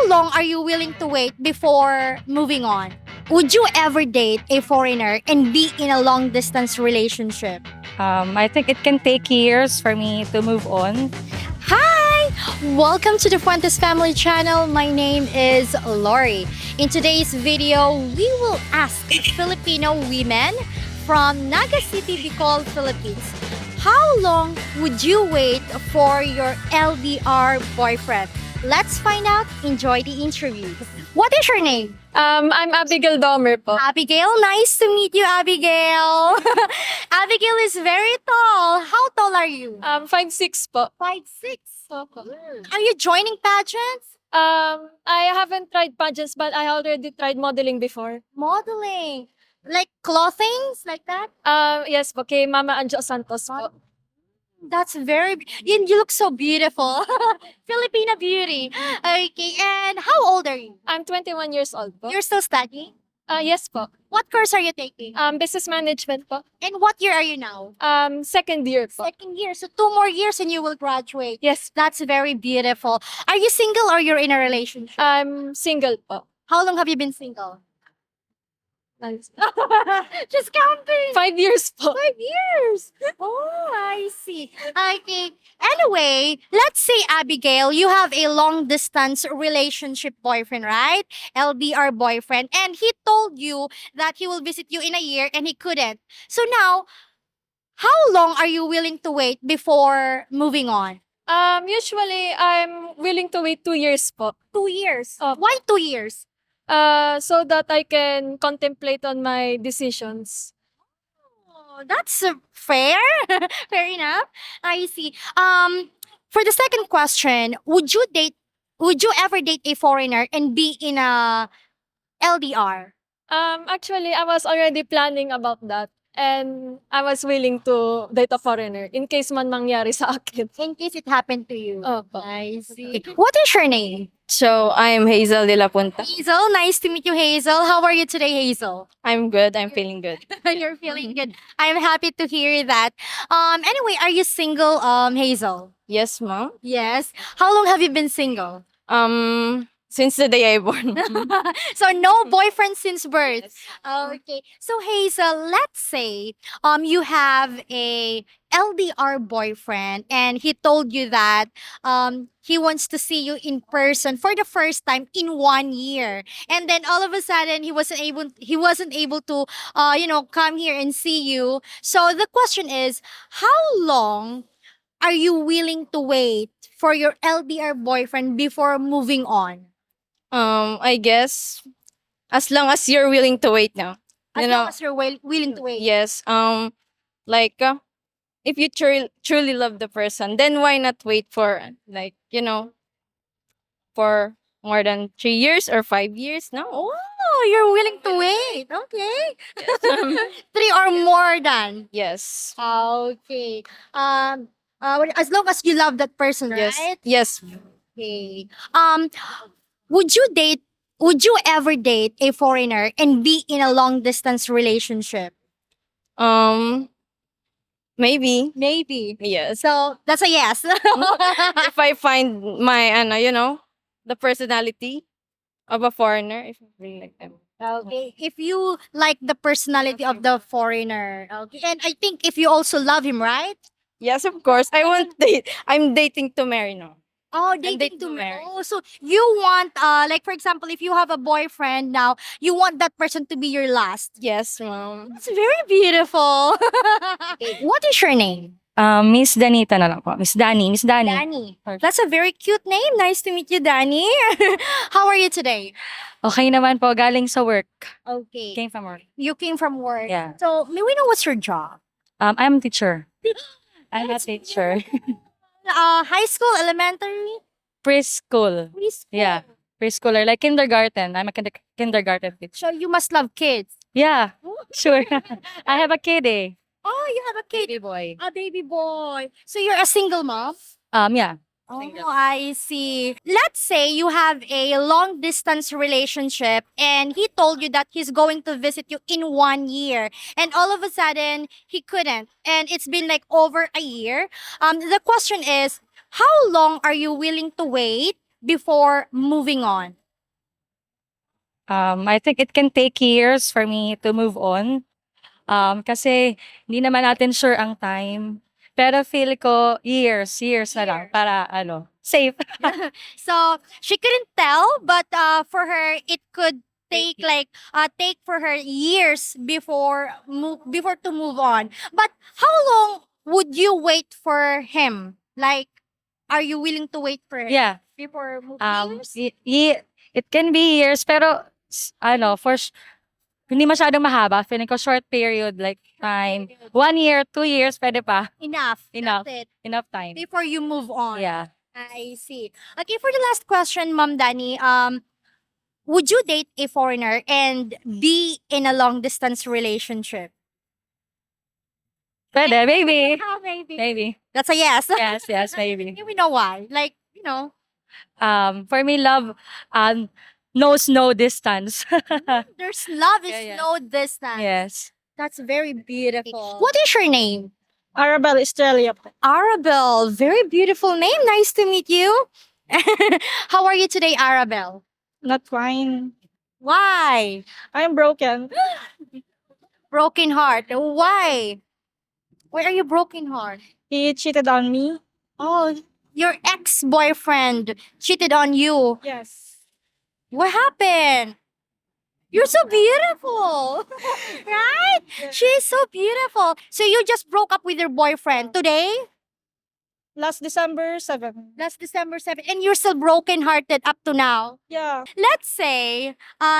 long are you willing to wait before moving on? Would you ever date a foreigner and be in a long distance relationship? I think it can take years for me to move on. Hi! Welcome to the Fuentes Family Channel. My name is Lorie. In today's video, we will ask Filipino women from Naga City, Bicol, Philippines, how long would you wait for your LDR boyfriend? Let's find out. Enjoy the interview. What is your name? I'm Abigail Domer po. Abigail. Nice to meet you, Abigail. Abigail is very tall. How tall are you? 5'6" po. 5'6". Opo. Are you joining pageants? I haven't tried pageants, but I already tried modeling before. Modeling. Like clothings, like that? Yes po, kay Mama Anjo Santos po. That's very... You look so beautiful. Filipina beauty. Okay, and how old are you? I'm 21 years old po. You're still studying? Yes po. What course are you taking? Business management po. And what year are you now? Second year po. Second year. So 2 more years and you will graduate. Yes, That's very beautiful. Are you single or you're in a relationship? I'm single po. How long have you been single? Just counting. 5 years po. 5 years. Oh, I see. Okay. Anyway, let's say, Abigail, you have a long distance relationship boyfriend, right? LDR boyfriend. And he told you that he will visit you in a year and he couldn't. So now, how long are you willing to wait before moving on? Usually I'm willing to wait 2 years po. 2 years. Opo. Why 2 years? So that I can contemplate on my decisions. Oh, that's fair. Fair enough. I see. For the second question, would you ever date a foreigner and be in a LDR? Actually, I was already planning about that. And I was willing to date a foreigner in case man mangyari sa akin. In case it happened to you. Opo. I see. What is your name? So, I'm Hazel de la Punta. Hazel. Nice to meet you, Hazel. How are you today, Hazel? I'm good. I'm feeling good. You're feeling good. I'm happy to hear that. Anyway, are you single, Hazel? Yes, ma'am. Yes. How long have you been single? Since the day I born. So no boyfriend since birth. Okay. So Hazel, let's say you have a LDR boyfriend and he told you that he wants to see you in person for the first time in 1 year. And then all of a sudden he wasn't able to come here and see you. So the question is, how long are you willing to wait for your LDR boyfriend before moving on? I guess as long as you're willing to wait now. As long as you're willing to wait. Yes. If you truly love the person, then why not wait for for more than 3 years or 5 years? No. Oh, you're willing to wait. Okay. 3 or more than. Yes. Okay. As long as you love that person, Yes. right? Yes. Okay. Would you ever date a foreigner and be in a long distance relationship? Maybe. Maybe. Yes. So that's a yes. If I find my the personality of a foreigner, if I really like them. Okay. If you like the personality of the foreigner. Okay. And I think if you also love him, right? Yes, of course. I won't date. I'm dating to marry now. Oh, dating dating to to marry. marry. Oh, so you want like for example, if you have a boyfriend now, you want that person to be your last. Yes, ma'am. It's very beautiful. Okay, what is your name? Miss Danita na lang po. Miss Dani. Miss Dani. Danny. That's a very cute name. Nice to meet you, Danny. How are you today? Okay naman po. Galing sa work. Okay. Came from work. You came from work. Yeah. So, may we know what's your job? I'm a teacher. I'm a That's teacher. High school, elementary, Preschool. preschool. Yeah. Preschooler. Like kindergarten. I'm a kindergarten teacher. So you must love kids. Yeah. Sure. I have a kid eh. Oh, you have a kid. Baby boy. A baby boy. So you're a single mom? Yeah. Oh, I see. Let's say you have a long distance relationship and he told you that he's going to visit you in 1 year and all of a sudden he couldn't and it's been like over a year. The question is, how long are you willing to wait before moving on? I think it can take years for me to move on. Kasi hindi naman natin sure ang time. Pero feel ko years na lang para safe. So she couldn't tell, but for her it could take like take for her years before to move on. But how long would you wait for him? Like, are you willing to wait for him Yeah. before moving? Years? It can be years pero hindi masyadong mahaba. Feeling ko short period like time. 1 year, 2 years, pwede pa. Enough. Enough. That's it. Enough time. Before you move on. Yeah. I see. Okay, for the last question, Ma'am Dani, would you date a foreigner and be in a long distance relationship? Pwede, maybe. Maybe. Maybe. That's a yes. Yes, maybe. We know why. Like, For me, love knows no distance. there's love is Yeah. no distance. Yes. That's very beautiful. What is your name? Arabel, Australia. Arabel. Very beautiful name. Nice to meet you. How are you today, Arabel? Not fine. Why? I'm broken. Broken heart. Why? Why are you broken heart? He cheated on me. Oh, your ex-boyfriend cheated on you. Yes. What happened? You're so beautiful. Right? She's so beautiful. So you just broke up with your boyfriend today? Last December 7. Last December 7th. And you're still broken hearted up to now. Yeah. Let's say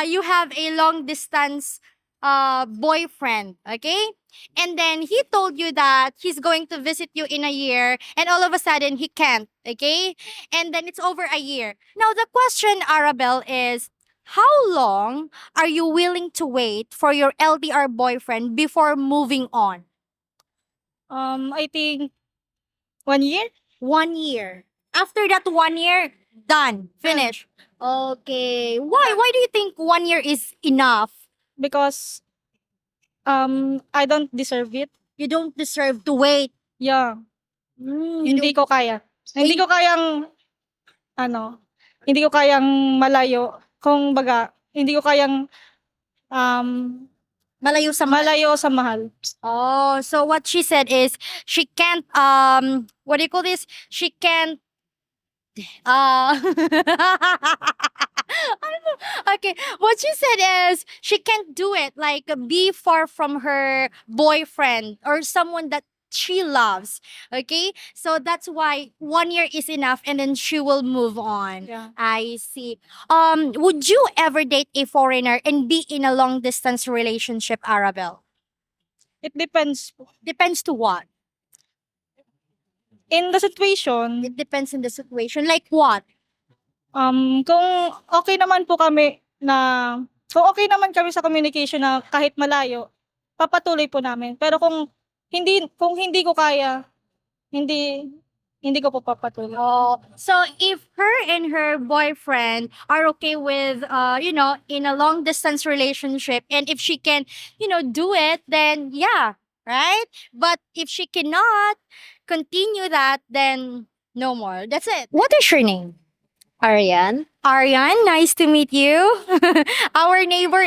you have a long distance boyfriend, okay? And then he told you that he's going to visit you in a year, and all of a sudden he can't, okay? And then it's over a year. Now the question, Arabel, is how long are you willing to wait for your LDR boyfriend before moving on? I think 1 year. 1 year. After that 1 year, done, finish. Okay. Why? Why do you think 1 year is enough? Because I don't deserve it. You don't deserve to wait. Yeah. You Hindi don't- ko kaya. Hindi ko kayang hindi ko kayang malayo. Kung baga, hindi ko kayang malayo sa malayo sa mahal. Oh, so what she said is she can't what do you call this? She can't okay, what she said is she can't do it, like be far from her boyfriend or someone that she loves. Okay, so that's why 1 year is enough, and then she will move on. Yeah. I see. Would you ever date a foreigner and be in a long distance relationship, Arabel? It depends Depends to what? in the situation. It depends on the situation. Like what? Kung okay naman po kami kung okay naman kami sa communication na kahit malayo, papatuloy po namin. Pero kung hindi ko kaya, hindi ko po papatuloy. Oh, so if her and her boyfriend are okay with, in a long distance relationship, and if she can, do it, then yeah, right? But if she cannot continue that, then no more. That's it. What is your name? Arian. Arian, nice to meet you. Our neighbor,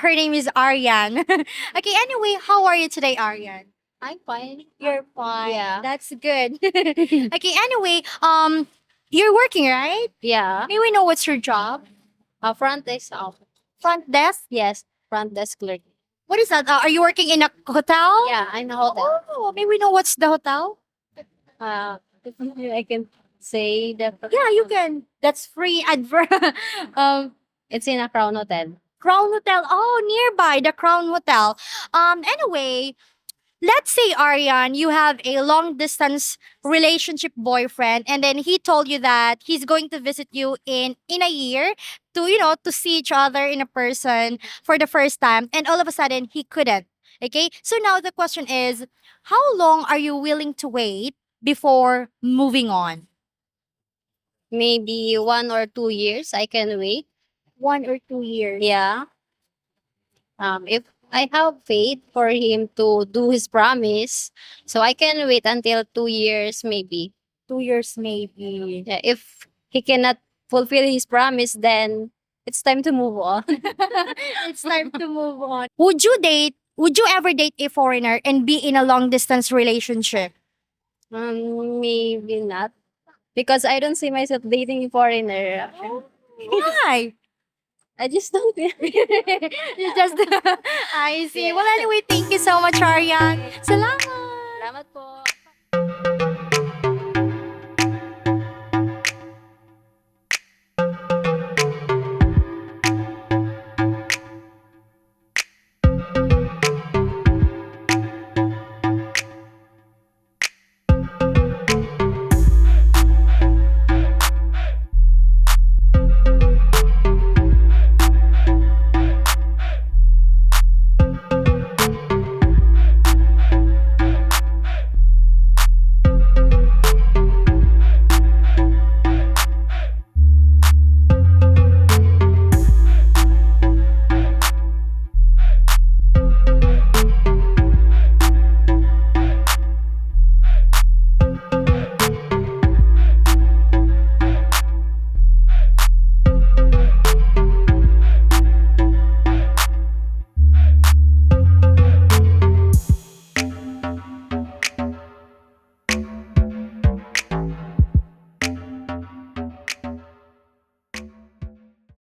her name is Arian. Okay, anyway, how are you today, Arian? I'm fine. You're fine. Yeah. That's good. Okay, anyway, you're working, right? Yeah. May we know what's your job? Front desk office. Front desk? Yes. Front desk clerk. What is that? Are you working in a hotel? Yeah, I'm a hotel. Oh, may we know what's the hotel? I can say that. Yeah, you can. That's free advert. It's in a Crown Hotel. Crown Hotel. Oh, nearby the Crown Hotel. Anyway, let's say, Arian, you have a long distance relationship boyfriend, and then he told you that he's going to visit you in a year to, to see each other in a person for the first time, and all of a sudden he couldn't. Okay, so now the question is, how long are you willing to wait before moving on? Maybe 1 or 2 years I can wait. 1 or 2 years. Yeah. If I have faith for him to do his promise, so I can wait until 2 years maybe. 2 years maybe. Yeah, if he cannot fulfill his promise, then it's time to move on. It's time to move on. Would you ever date a foreigner and be in a long distance relationship? Maybe not. Because I don't see myself dating a foreigner. Why? I just don't. You just I see. Well, anyway, thank you so much, Arian. Salamat. Salamat po.